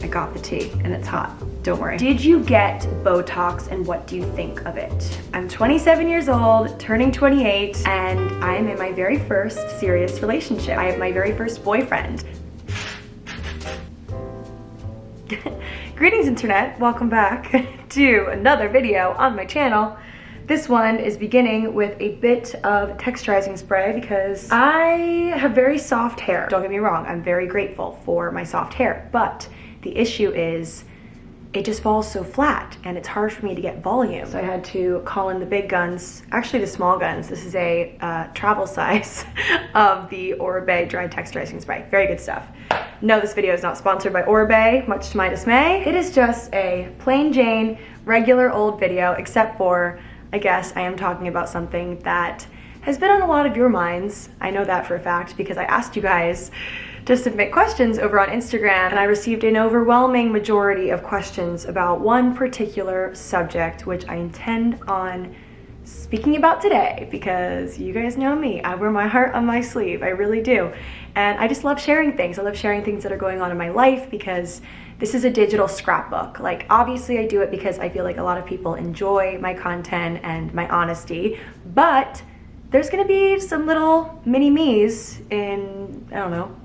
I got the tea and it's hot, don't worry. Did you get Botox and what do you think of it? I'm 27 years old, turning 28, and I am in my very first serious relationship. I have my very first boyfriend. Greetings internet, welcome back to another video on my channel. This one is beginning with a bit of texturizing spray because I have very soft hair. Don't get me wrong, I'm very grateful for my soft hair, but the issue is it just falls so flat and it's hard for me to get volume. So I had to call in the big guns, actually the small guns. This is a travel size of the Oribe dry texturizing spray. Very good stuff. No, this video is not sponsored by Oribe, much to my dismay. It is just a plain Jane, regular old video, except for, I guess I am talking about something that has been on a lot of your minds. I know that for a fact because I asked you guys to submit questions over on Instagram, and I received an overwhelming majority of questions about one particular subject, which I intend on speaking about today because you guys know me. I wear my heart on my sleeve, I really do. And I just love sharing things. I love sharing things that are going on in my life because this is a digital scrapbook. Like, obviously I do it because I feel like a lot of people enjoy my content and my honesty, but there's gonna be some little mini me's in, I don't know,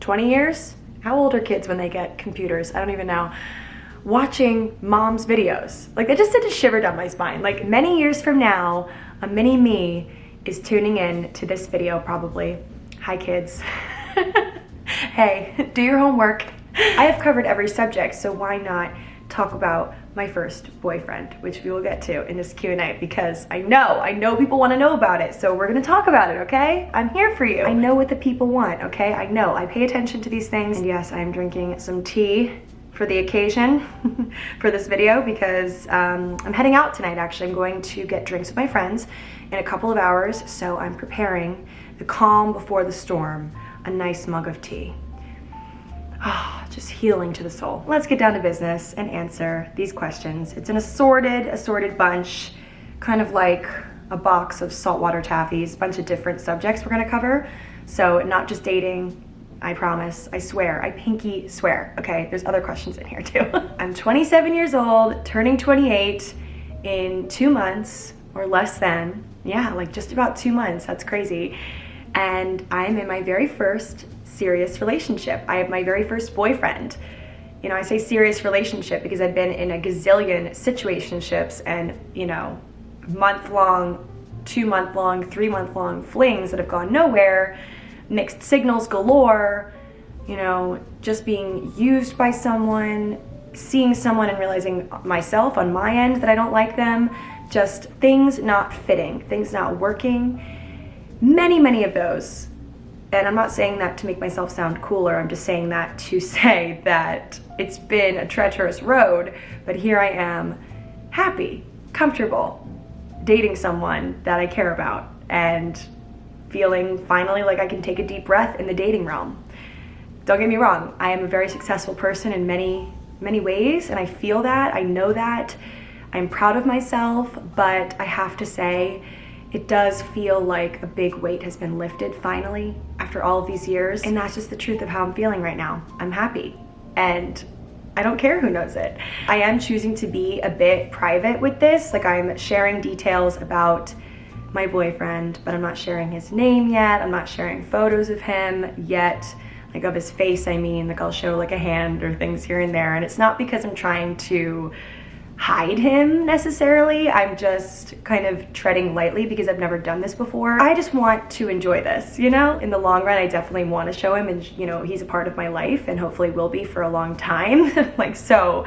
20 years? How old are kids when they get computers? I don't even know. Watching mom's videos. Like, that just sent a shiver down my spine. Like, many years from now, a mini me is tuning in to this video probably. Hi kids. Hey, do your homework. I have covered every subject, so why not talk about my first boyfriend, which we will get to in this Q&A because I know people want to know about it, so we're gonna talk about it, okay? I'm here for you. I know what the people want, okay? I know, I pay attention to these things, and yes, I am drinking some tea for the occasion for this video because I'm heading out tonight. Actually, I'm going to get drinks with my friends in a couple of hours, so I'm preparing the calm before the storm, a nice mug of tea. Ah, just healing to the soul. Let's get down to business and answer these questions. It's an assorted bunch, kind of like a box of saltwater taffies, a bunch of different subjects we're gonna cover. So not just dating, I promise, I swear, I pinky swear. Okay, there's other questions in here too. I'm 27 years old, turning 28 in 2 months or less than. Yeah, like just about 2 months, that's crazy. And I'm in my very first serious relationship. I have my very first boyfriend. You know, I say serious relationship because I've been in a gazillion situationships and, you know, month-long, 2-month-long, 3-month-long flings that have gone nowhere, mixed signals galore, you know, just being used by someone, seeing someone and realizing myself on my end that I don't like them, just things not fitting, things not working. Many of those. And I'm not saying that to make myself sound cooler, I'm just saying that to say that it's been a treacherous road, but here I am, happy, comfortable, dating someone that I care about, and feeling finally like I can take a deep breath in the dating realm. Don't get me wrong, I am a very successful person in many ways, and I feel that, I know that, I'm proud of myself, but I have to say, it does feel like a big weight has been lifted finally after all of these years, and that's just the truth of how I'm feeling right now. I'm happy, and I don't care who knows it. I am choosing to be a bit private with this, like I'm sharing details about my boyfriend, but I'm not sharing his name yet, I'm not sharing photos of him yet, like of his face I mean, like I'll show like a hand or things here and there, and it's not because I'm trying to hide him necessarily. I'm just kind of treading lightly because I've never done this before. I just want to enjoy this, you know? In the long run, I definitely want to show him, and you know, he's a part of my life and hopefully will be for a long time. Like, so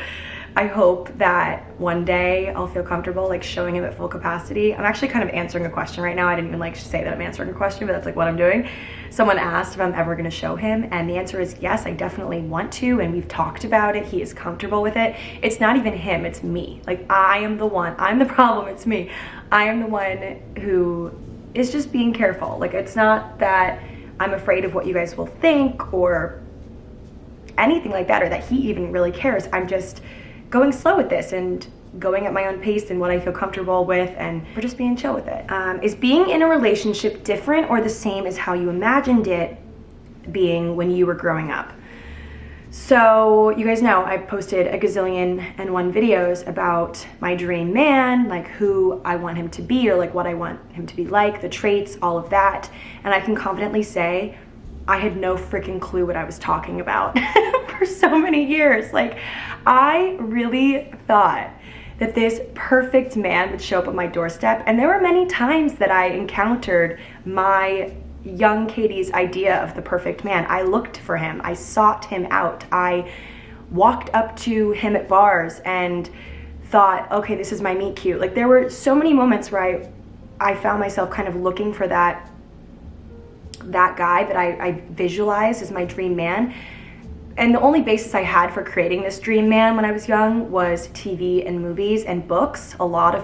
I hope that one day I'll feel comfortable like showing him at full capacity. I'm actually kind of answering a question right now. I didn't even like say that I'm answering a question, but that's like what I'm doing. Someone asked if I'm ever gonna show him, and the answer is yes, I definitely want to, and we've talked about it. He is comfortable with it. It's not even him, it's me. Like, I am the one, I'm the problem, it's me. I am the one who is just being careful. Like, it's not that I'm afraid of what you guys will think or anything like that, or that he even really cares. I'm just going slow with this and going at my own pace and what I feel comfortable with, and we're just being chill with it. Is being in a relationship different or the same as how you imagined it being when you were growing up? So you guys know I've posted a gazillion and one videos about my dream man, like who I want him to be or like what I want him to be like, the traits, all of that. And I can confidently say I had no freaking clue what I was talking about for so many years. Like, I really thought that this perfect man would show up at my doorstep, and there were many times that I encountered my young Katy's idea of the perfect man. I looked for him, I sought him out, I walked up to him at bars and thought, okay, this is my meet cute. Like, there were so many moments where I found myself kind of looking for that guy that I visualized as my dream man. And the only basis I had for creating this dream man when I was young was TV and movies and books, a lot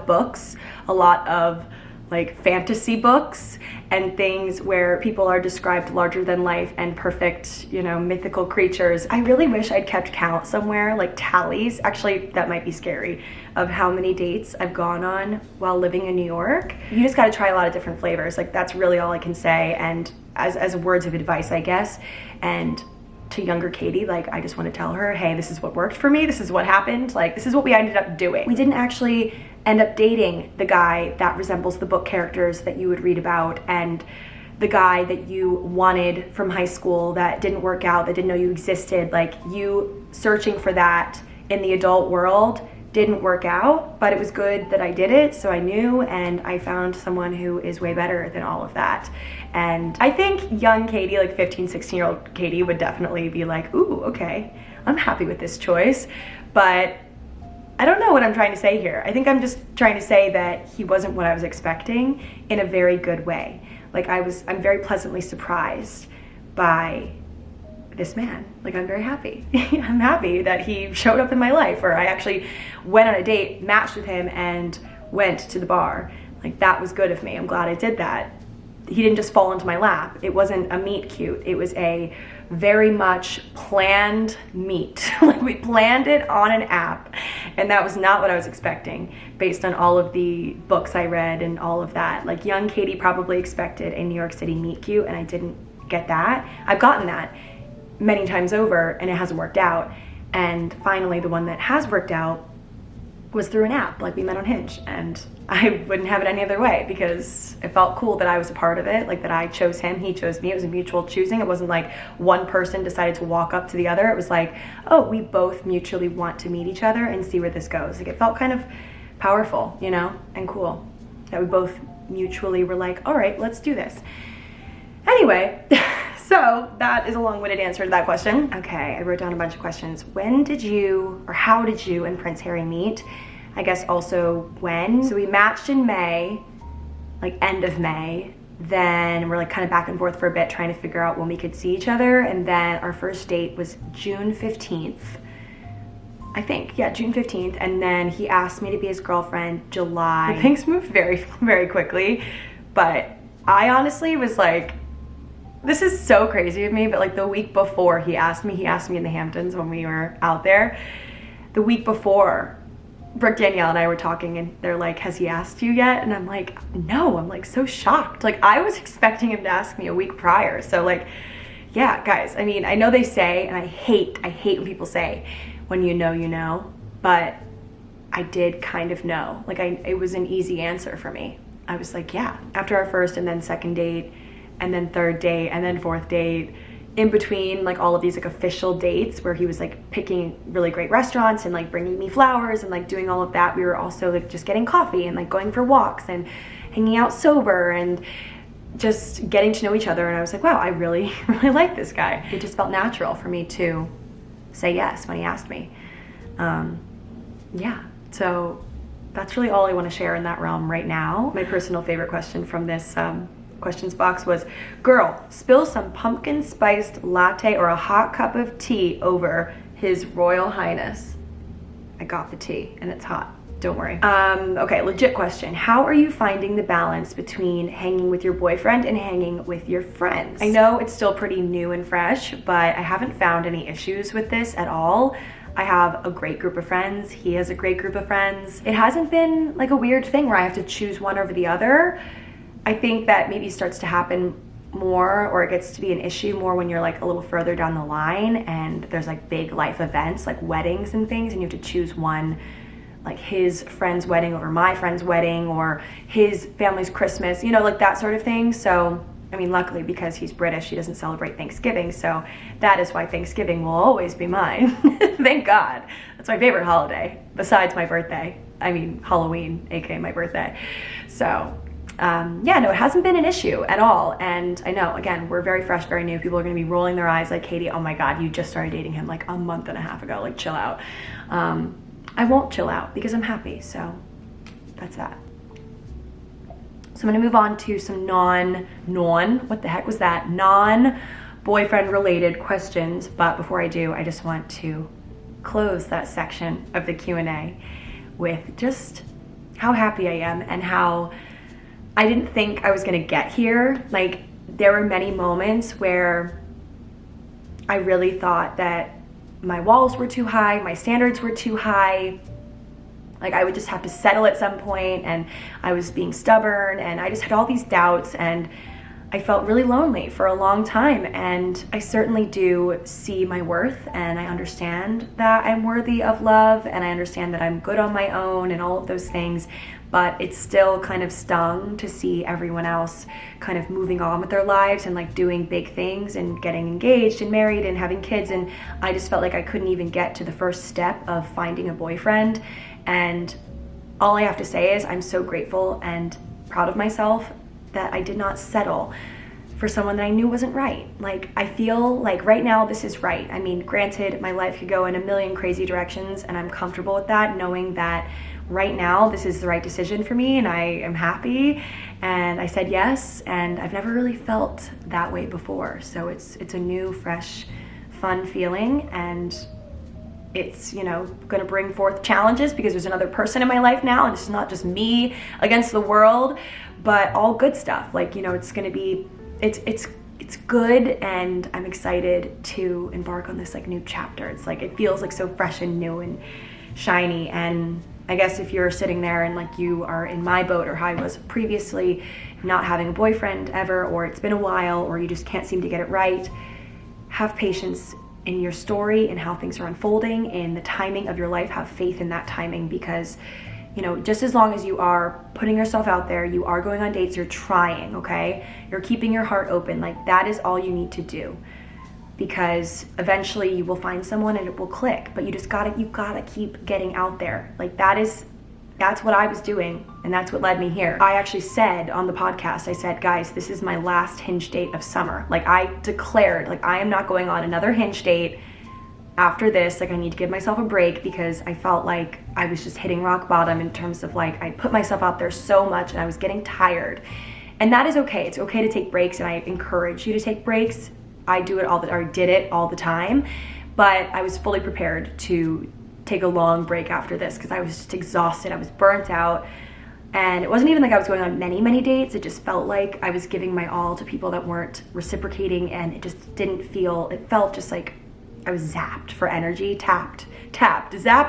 of like fantasy books and things where people are described larger than life and perfect, you know, mythical creatures. I really wish I'd kept count somewhere, like tallies. Actually, that might be scary, of how many dates I've gone on while living in New York. You just gotta try a lot of different flavors. Like, that's really all I can say. And as words of advice, I guess. And to younger Katy, like, I just want to tell her, hey, this is what worked for me, this is what happened, like, this is what we ended up doing. We didn't actually end up dating the guy that resembles the book characters that you would read about, and the guy that you wanted from high school that didn't work out, that didn't know you existed. Like, you searching for that in the adult world didn't work out, but it was good that I did it, so I knew, and I found someone who is way better than all of that. And I think young Katy, like 15, 16-year-old Katy, would definitely be like, ooh, okay, I'm happy with this choice. But I don't know what I'm trying to say here. I think I'm just trying to say that he wasn't what I was expecting in a very good way. Like, I'm very pleasantly surprised by this man. Like, I'm very happy. I'm happy that he showed up in my life, or I actually went on a date, matched with him, and went to the bar. Like, that was good of me. I'm glad I did that. He didn't just fall into my lap. It wasn't a meet cute. It was a very much planned meet. Like, we planned it on an app, and that was not what I was expecting based on all of the books I read and all of that. Like, young Katy probably expected a New York City meet cute, and I didn't get that. I've gotten that many times over, and it hasn't worked out. And finally, the one that has worked out was through an app. Like, we met on Hinge, and I wouldn't have it any other way, because it felt cool that I was a part of it, like that I chose him, he chose me. It was a mutual choosing. It wasn't like one person decided to walk up to the other. It was like, oh, we both mutually want to meet each other and see where this goes. Like, it felt kind of powerful, you know, and cool that we both mutually were like, all right, let's do this. Anyway, so that is a long-winded answer to that question. Okay, I wrote down a bunch of questions. When did you, or how did you and Prince Harry meet? I guess also when. So we matched in May, like end of May. Then we're like kind of back and forth for a bit trying to figure out when we could see each other. And then our first date was June 15th. I think, yeah, June 15th. And then he asked me to be his girlfriend July. So things moved very, very quickly. But I honestly was like, this is so crazy of me, but like the week before he asked me in the Hamptons when we were out there. The week before, Brooke, Danielle, and I were talking, and they're like, has he asked you yet? And I'm like, no. I'm like so shocked. Like, I was expecting him to ask me a week prior. So like, yeah, guys, I mean, I know they say, and I hate when people say, when you know, but I did kind of know. Like, it was an easy answer for me. I was like, yeah. After our first and then second date, and then third date, and then fourth date, in between like all of these like official dates where he was like picking really great restaurants and like bringing me flowers and like doing all of that, we were also like just getting coffee and like going for walks and hanging out sober and just getting to know each other. And I was like, wow, I really like this guy. It just felt natural for me to say yes when he asked me. Yeah, so that's really all I want to share in that realm right now. My personal favorite question from this questions box was, girl, spill some pumpkin spiced latte or a hot cup of tea over His Royal Highness. I got the tea and it's hot, don't worry. Okay, legit question. How are you finding the balance between hanging with your boyfriend and hanging with your friends? I know it's still pretty new and fresh, but I haven't found any issues with this at all. I have a great group of friends. He has a great group of friends. It hasn't been like a weird thing where I have to choose one over the other. I think that maybe starts to happen more, or it gets to be an issue more when you're like a little further down the line and there's like big life events like weddings and things, and you have to choose one, like his friend's wedding over my friend's wedding, or his family's Christmas, you know, like that sort of thing. So I mean, luckily, because he's British, he doesn't celebrate Thanksgiving, so that is why Thanksgiving will always be mine. Thank God. That's my favorite holiday, besides my birthday. I mean, Halloween, aka my birthday. So, yeah, no, it hasn't been an issue at all. And I know, again, we're very fresh, very new. People are gonna be rolling their eyes like, Katie, oh my God, you just started dating him like a month and a half ago, like chill out. I won't chill out because I'm happy, so that's that. So I'm gonna move on to some what the heck was that? Non-boyfriend related questions. But before I do, I just want to close that section of the Q&A with just how happy I am and how I didn't think I was gonna get here. Like, there were many moments where I really thought that my walls were too high, my standards were too high. Like, I would just have to settle at some point, and I was being stubborn, and I just had all these doubts, and I felt really lonely for a long time. And I certainly do see my worth, and I understand that I'm worthy of love, and I understand that I'm good on my own and all of those things. But it still kind of stung to see everyone else kind of moving on with their lives and like doing big things and getting engaged and married and having kids. And I just felt like I couldn't even get to the first step of finding a boyfriend. And all I have to say is I'm so grateful and proud of myself that I did not settle for someone that I knew wasn't right. Like, I feel like right now this is right. I mean, granted, my life could go in a million crazy directions, and I'm comfortable with that, knowing that right now this is the right decision for me, and I am happy, and I said yes, and I've never really felt that way before. So it's a new, fresh, fun feeling, and it's, you know, gonna bring forth challenges because there's another person in my life now, and it's not just me against the world, but all good stuff. Like, you know, it's gonna be, it's good, and I'm excited to embark on this like new chapter. It's like, it feels like so fresh and new and shiny. And I guess if you're sitting there and like you are in my boat, or how I was previously, not having a boyfriend ever, or it's been a while, or you just can't seem to get it right, have patience in your story and how things are unfolding, in the timing of your life. Have faith in that timing, because, you know, just as long as you are putting yourself out there, you are going on dates, you're trying, okay? You're keeping your heart open. Like, that is all you need to do, because eventually you will find someone and it will click. But you gotta keep getting out there. Like, that's what I was doing, and that's what led me here. I actually said on the podcast, I said, guys, this is my last Hinge date of summer. Like, I declared, like, I am not going on another Hinge date after this. Like, I need to give myself a break, because I felt like I was just hitting rock bottom in terms of like, I put myself out there so much and I was getting tired. And that is okay. It's okay to take breaks, and I encourage you to take breaks. I did it all the time, but I was fully prepared to take a long break after this, because I was just exhausted. I was burnt out, and it wasn't even like I was going on many dates. It just felt like I was giving my all to people that weren't reciprocating, and it just didn't feel, it felt just like I was zapped for energy, zapped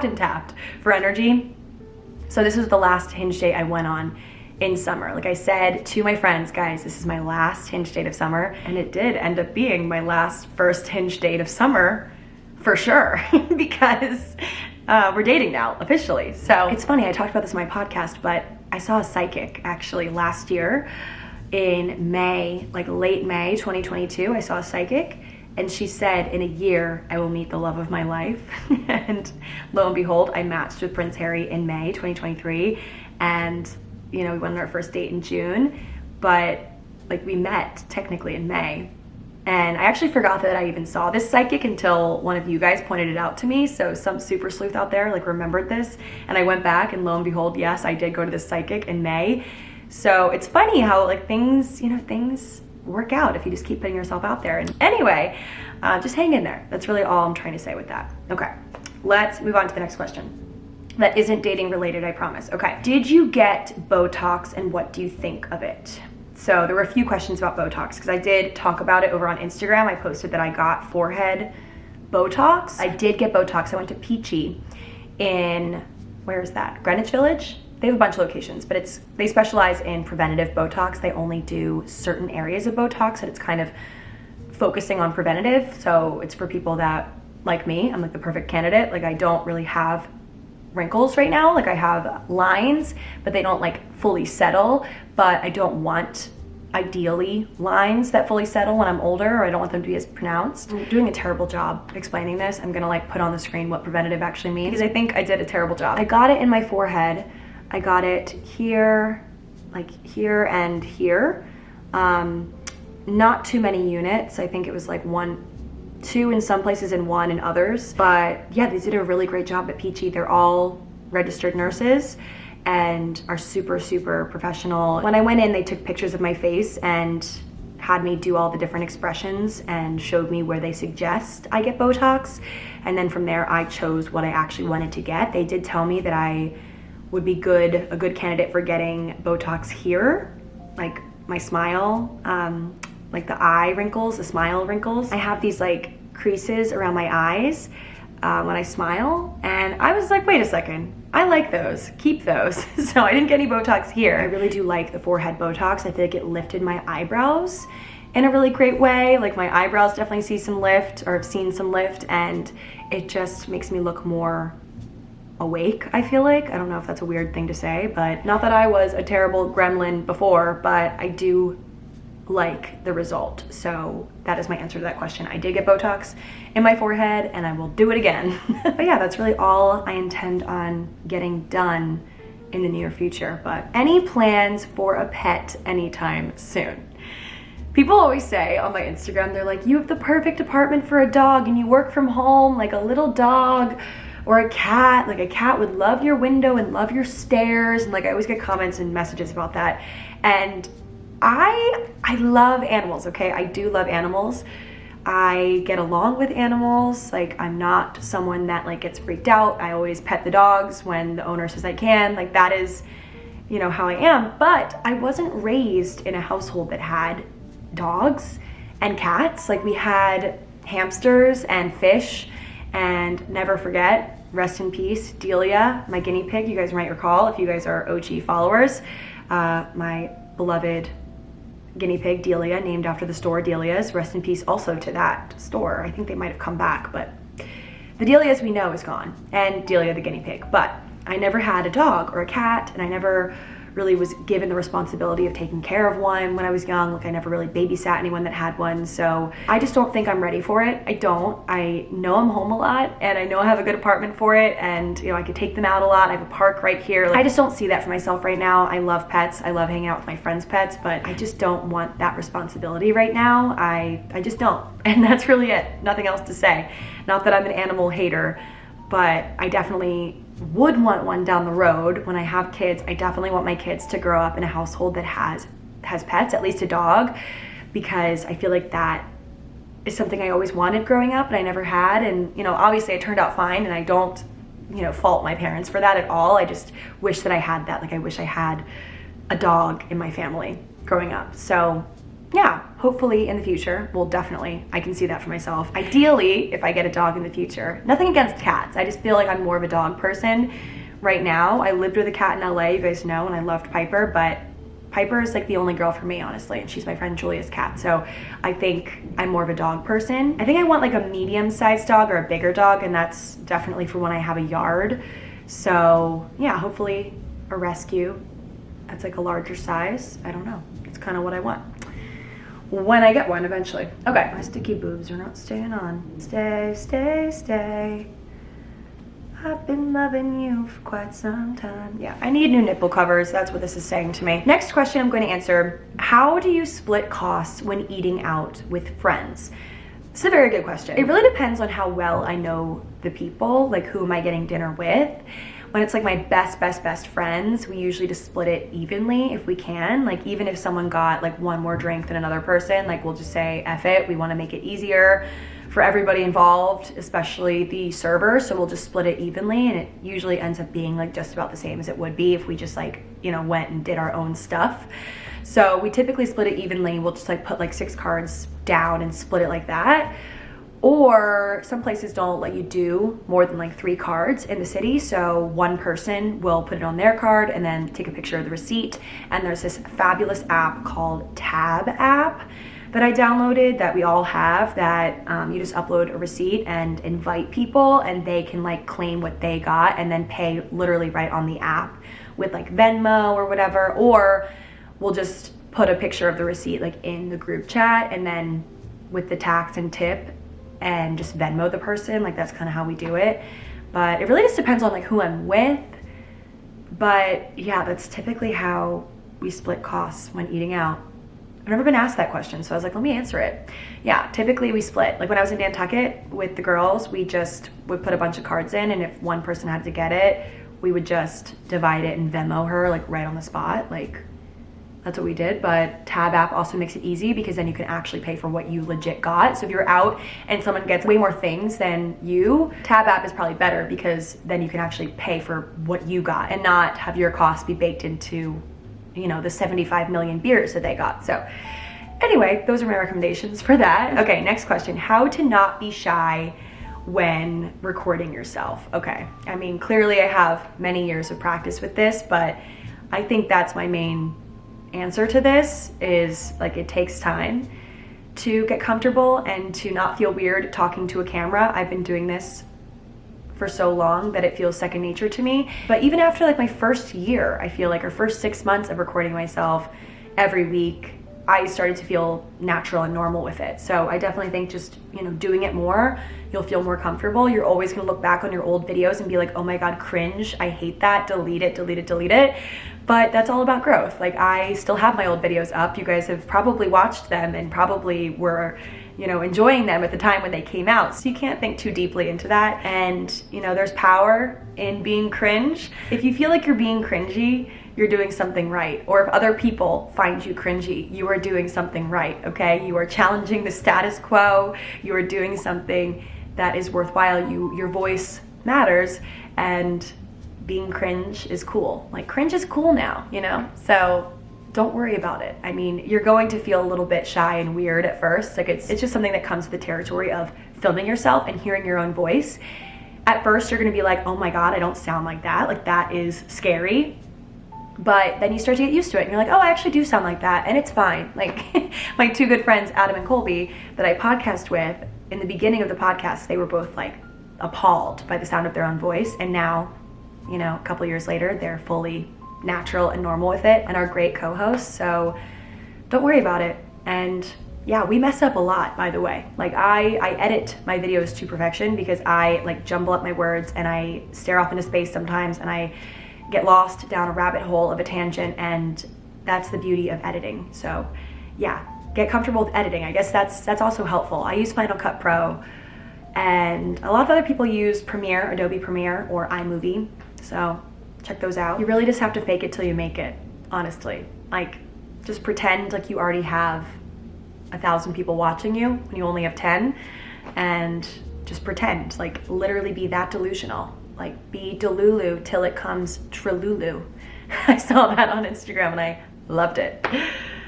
and tapped for energy. So this was the last Hinge date I went on in summer. Like I said to my friends, guys, this is my last Hinge date of summer, and it did end up being my last first Hinge date of summer for sure, because we're dating now officially. So it's funny, I talked about this in my podcast, but I saw a psychic actually last year in May, like late May 2022. I saw a psychic, and she said, in a year I will meet the love of my life. And lo and behold, I matched with Prince Harry in May 2023, and you know, we went on our first date in June, but like we met technically in May. And I actually forgot that I even saw this psychic until one of you guys pointed it out to me. So some super sleuth out there like remembered this, and I went back, and lo and behold, yes, I did go to this psychic in May. So it's funny how like things, you know, things work out if you just keep putting yourself out there. And anyway, just hang in there. That's really all I'm trying to say with that. Okay, let's move on to the next question. That isn't dating related, I promise. Okay, did you get Botox, and what do you think of it? So there were a few questions about Botox, because I did talk about it over on Instagram. I posted that I got forehead Botox. I did get Botox. I went to Peachy in, where is that? Greenwich Village they have a bunch of locations, but they specialize in preventative Botox. They only do certain areas of Botox, and it's kind of focusing on preventative. So it's for people that, like me, I'm like the perfect candidate. Like I don't really have wrinkles right now. Like I have lines, but they don't like fully settle. But I don't want, ideally, lines that fully settle when I'm older, or I don't want them to be as pronounced. I'm doing a terrible job explaining this. I'm gonna like put on the screen what preventative actually means, because I think I did a terrible job. I got it in my forehead. I got it here, like here and here. Not too many units. I think it was like 1, 2 in some places and 1 in others. But yeah, they did a really great job at Peachy. They're all registered nurses and are super, super professional. When I went in, they took pictures of my face and had me do all the different expressions and showed me where they suggest I get Botox. And then from there, I chose what I actually wanted to get. They did tell me that I would be a good candidate for getting Botox here, like my smile, like the eye wrinkles, the smile wrinkles. I have these like creases around my eyes when I smile, and I was like, wait a second, I like those, keep those. So I didn't get any Botox here. I really do like the forehead Botox. I feel like it lifted my eyebrows in a really great way. Like my eyebrows definitely see some lift, or have seen some lift, and it just makes me look more awake, I feel like. I don't know if that's a weird thing to say, but not that I was a terrible gremlin before, but I do like the result. So that is my answer to that question. I did get Botox in my forehead, and I will do it again. But yeah, that's really all I intend on getting done in the near future. But any plans for a pet anytime soon? People always say on my Instagram, they're like, you have the perfect apartment for a dog and you work from home, like a little dog or a cat. Like a cat would love your window and love your stairs. And like I always get comments and messages about that. And I love animals, okay? I do love animals. I get along with animals. Like I'm not someone that like gets freaked out. I always pet the dogs when the owner says I can. Like that is, you know, how I am. But I wasn't raised in a household that had dogs and cats. Like we had hamsters and fish, and never forget, rest in peace, Delia, my guinea pig. You guys might recall, if you guys are OG followers, my beloved guinea pig Delia, named after the store Delia's. Rest in peace also to that store. I think they might have come back, but the Delia's we know is gone, and Delia the guinea pig. But I never had a dog or a cat, and I never really was given the responsibility of taking care of one when I was young. Like I never really babysat anyone that had one. So I just don't think I'm ready for it. I don't. I know I'm home a lot, and I know I have a good apartment for it, and you know, I could take them out a lot. I have a park right here. Like, I just don't see that for myself right now. I love pets. I love hanging out with my friends' pets, but I just don't want that responsibility right now. I just don't. And that's really it. Nothing else to say. Not that I'm an animal hater, but I definitely would want one down the road when I have kids. I definitely want my kids to grow up in a household that has pets, at least a dog, because I feel like that is something I always wanted growing up, but I never had. And you know, obviously it turned out fine, and I don't, you know, fault my parents for that at all. I just wish that I had that. Like I wish I had a dog in my family growing up. So yeah, hopefully in the future, well, definitely, I can see that for myself. Ideally, if I get a dog in the future, nothing against cats. I just feel like I'm more of a dog person right now. I lived with a cat in LA, you guys know, and I loved Piper, but Piper is like the only girl for me, honestly, and she's my friend Julia's cat. So I think I'm more of a dog person. I think I want like a medium-sized dog or a bigger dog, and that's definitely for when I have a yard. So yeah, hopefully a rescue that's like a larger size. I don't know. It's kind of what I want when I get one eventually. Okay, my sticky boobs are not staying on. Stay, stay, stay. I've been loving you for quite some time. Yeah, I need new nipple covers. That's what this is saying to me. Next question I'm going to answer. How do you split costs when eating out with friends? It's a very good question. It really depends on how well I know the people, like who am I getting dinner with. When it's like my best friends, we usually just split it evenly if we can. Like even if someone got like one more drink than another person, like we'll just say F it. We want to make it easier for everybody involved, especially the server. So we'll just split it evenly, and it usually ends up being like just about the same as it would be if we just like, you know, went and did our own stuff. So we typically split it evenly. We'll just like put like 6 cards down and split it like that. Or some places don't let you do more than like 3 cards in the city. So one person will put it on their card and then take a picture of the receipt. And there's this fabulous app called Tab app that I downloaded that we all have, that you just upload a receipt and invite people and they can like claim what they got and then pay literally right on the app with like Venmo or whatever. Or we'll just put a picture of the receipt like in the group chat and then with the tax and tip and just Venmo the person. Like that's kind of how we do it. But it really just depends on like who I'm with. But yeah, that's typically how we split costs when eating out. I've never been asked that question, so I was like, let me answer it. Yeah, typically we split. Like when I was in Nantucket with the girls, we just would put a bunch of cards in, and if one person had to get it, we would just divide it and Venmo her like right on the spot. Like that's what we did. But Tab app also makes it easy because then you can actually pay for what you legit got. So if you're out and someone gets way more things than you, Tab app is probably better because then you can actually pay for what you got and not have your costs be baked into, you know, the 75 million beers that they got. So anyway, those are my recommendations for that. Okay, next question. How to not be shy when recording yourself? Okay, I mean, clearly I have many years of practice with this, but I think that's my main answer to this is like it takes time to get comfortable and to not feel weird talking to a camera. I've been doing this for so long that it feels second nature to me. But even after like my first year, I feel like, or first 6 months of recording myself every week, I started to feel natural and normal with it. So I definitely think just, you know, doing it more, you'll feel more comfortable. You're always gonna look back on your old videos and be like, oh my God, cringe, I hate that, delete it, delete it, delete it. But that's all about growth. Like I still have my old videos up. You guys have probably watched them and probably were, you know, enjoying them at the time when they came out. So you can't think too deeply into that. And, you know, there's power in being cringe. If you feel like you're being cringy, you're doing something right. Or if other people find you cringy, you are doing something right, okay? You are challenging the status quo. You are doing something that is worthwhile. Your voice matters, and being cringe is cool. Like cringe is cool now, you know? So don't worry about it. I mean, you're going to feel a little bit shy and weird at first. Like it's just something that comes to the territory of filming yourself and hearing your own voice. At first, you're gonna be like, oh my God, I don't sound like that. Like that is scary. But then you start to get used to it and you're like, oh, I actually do sound like that, and it's fine. Like my 2 good friends, Adam and Colby, that I podcast with, in the beginning of the podcast, they were both like appalled by the sound of their own voice. And now, you know, a couple years later, they're fully natural and normal with it and are great co-hosts. So don't worry about it. And yeah, we mess up a lot, by the way. Like I edit my videos to perfection because I like jumble up my words and I stare off into space sometimes and I get lost down a rabbit hole of a tangent, and that's the beauty of editing. So yeah, get comfortable with editing. I guess that's also helpful. I use Final Cut Pro, and a lot of other people use Premiere, Adobe Premiere, or iMovie. So check those out. You really just have to fake it till you make it, honestly. Like just pretend like you already have 1,000 people watching you when you only have 10, and just pretend, like literally be that delusional. Like be Delulu till it comes Tralulu. I saw that on Instagram and I loved it.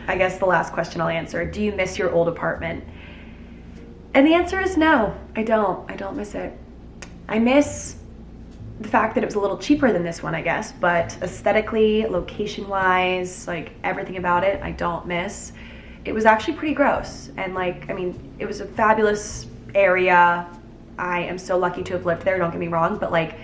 I guess the last question I'll answer, do you miss your old apartment? And the answer is no, I don't miss it. I miss the fact that it was a little cheaper than this one, I guess, but aesthetically, location-wise, like everything about it, I don't miss. It was actually pretty gross. And like, I mean, it was a fabulous area. I am so lucky to have lived there, don't get me wrong, but like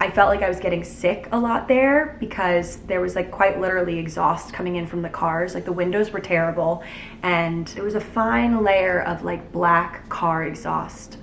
I felt like I was getting sick a lot there because there was like quite literally exhaust coming in from the cars. Like the windows were terrible and there was a fine layer of like black car exhaust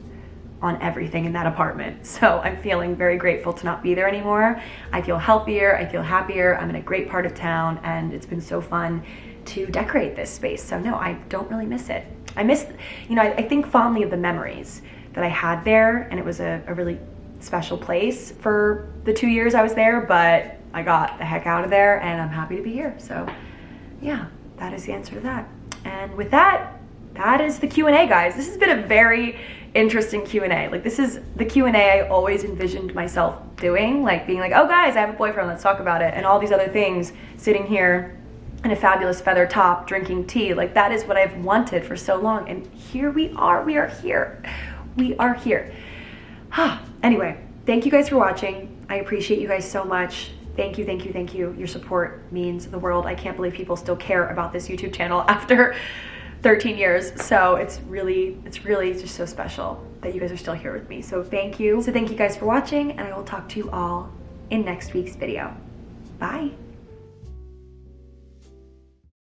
on everything in that apartment. So I'm feeling very grateful to not be there anymore. I feel healthier, I feel happier, I'm in a great part of town, and it's been so fun to decorate this space. So no, I don't really miss it. I miss, you know, I think fondly of the memories that I had there, and it was a really special place for the 2 years I was there, but I got the heck out of there and I'm happy to be here. So yeah, that is the answer to that. And with that, that is the Q&A, guys. This has been a very interesting Q&A. Like this is the Q&A I always envisioned myself doing, like being like, oh guys, I have a boyfriend, let's talk about it, and all these other things, sitting here in a fabulous feather top, drinking tea. Like that is what I've wanted for so long, and here we are here. we are here. Anyway, thank you guys for watching. I appreciate you guys so much. Thank you, thank you, thank you. Your support means the world. I can't believe people still care about this YouTube channel after 13 years. So it's really just so special that you guys are still here with me. So thank you. So thank you guys for watching, and I will talk to you all in next week's video. Bye.